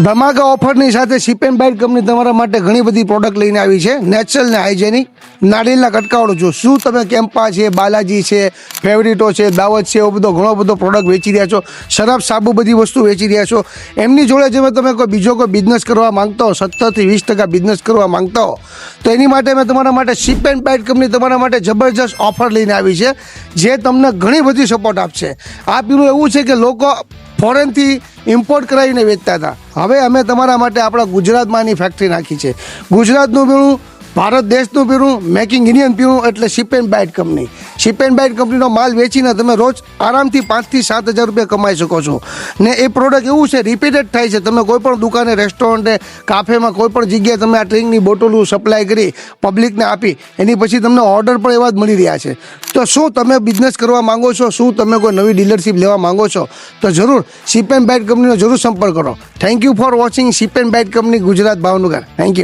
ધમાકા ઓફરની સાથે સીપ and bite company તમારા માટે ઘણી બધી પ્રોડક્ટ લઈને આવી છે. નેચરલ ને હાઇજેનિક નારિયેળના કટકાવાળો જો શું તમે કેમ્પા છે, બાલાજી છે, ફેવરિટો છે, દાવત છે, એવો બધો ઘણો બધો પ્રોડક્ટ વેચી રહ્યા છો. શરાબ સાબુ બધી વસ્તુ વેચી રહ્યા છો. એમની જોડે જો તમે કોઈ બીજો કોઈ બિઝનેસ કરવા માંગતા હો, 17 થી 20% બિઝનેસ કરવા માંગતા હો, તો એની માટે મેં તમારા માટે સીપ એન્ડ બાઇટ કંપની તમારા માટે જબરજસ્ત ઓફર લઈને આવી છે, જે તમને ઘણી બધી સપોર્ટ આપશે. આ પીણું એવું છે કે લોકો ફોરેનથી ઇમ્પોર્ટ કરાવીને વેચતા હતા. હવે અમે તમારા માટે આપણા ગુજરાતમાં એની ફેક્ટરી નાખી છે. ગુજરાતનું પીણું, ભારત દેશનું પીણું, મેકિંગ ઇન્ડિયન પીણું એટલે sip and bite company. Sip and bite કંપનીનો માલ વેચીને તમે રોજ આરામથી 5 થી 7 હજાર રૂપિયા કમાઈ શકો છો. ને એ પ્રોડક્ટ એવું છે રિપીટેડ થાય છે. તમે કોઈ પણ દુકાને, રેસ્ટોરન્ટે, કાફેમાં કોઈ પણ જગ્યાએ તમે આ ડ્રિંકની બોટલો સપ્લાય કરી પબ્લિકને આપી, એની પછી તમને ઓર્ડર પણ એવા જ મળી રહ્યા છે. તો શું તમે બિઝનેસ કરવા માંગો છો? શું તમે કોઈ નવી ડીલરશીપ લેવા માંગો છો? તો જરૂર સીપ એન્ડ બાઇટ કંપનીનો જરૂર સંપર્ક કરો. Thank you for watching sip and bite company Gujarat Bhavnagar. Thank you.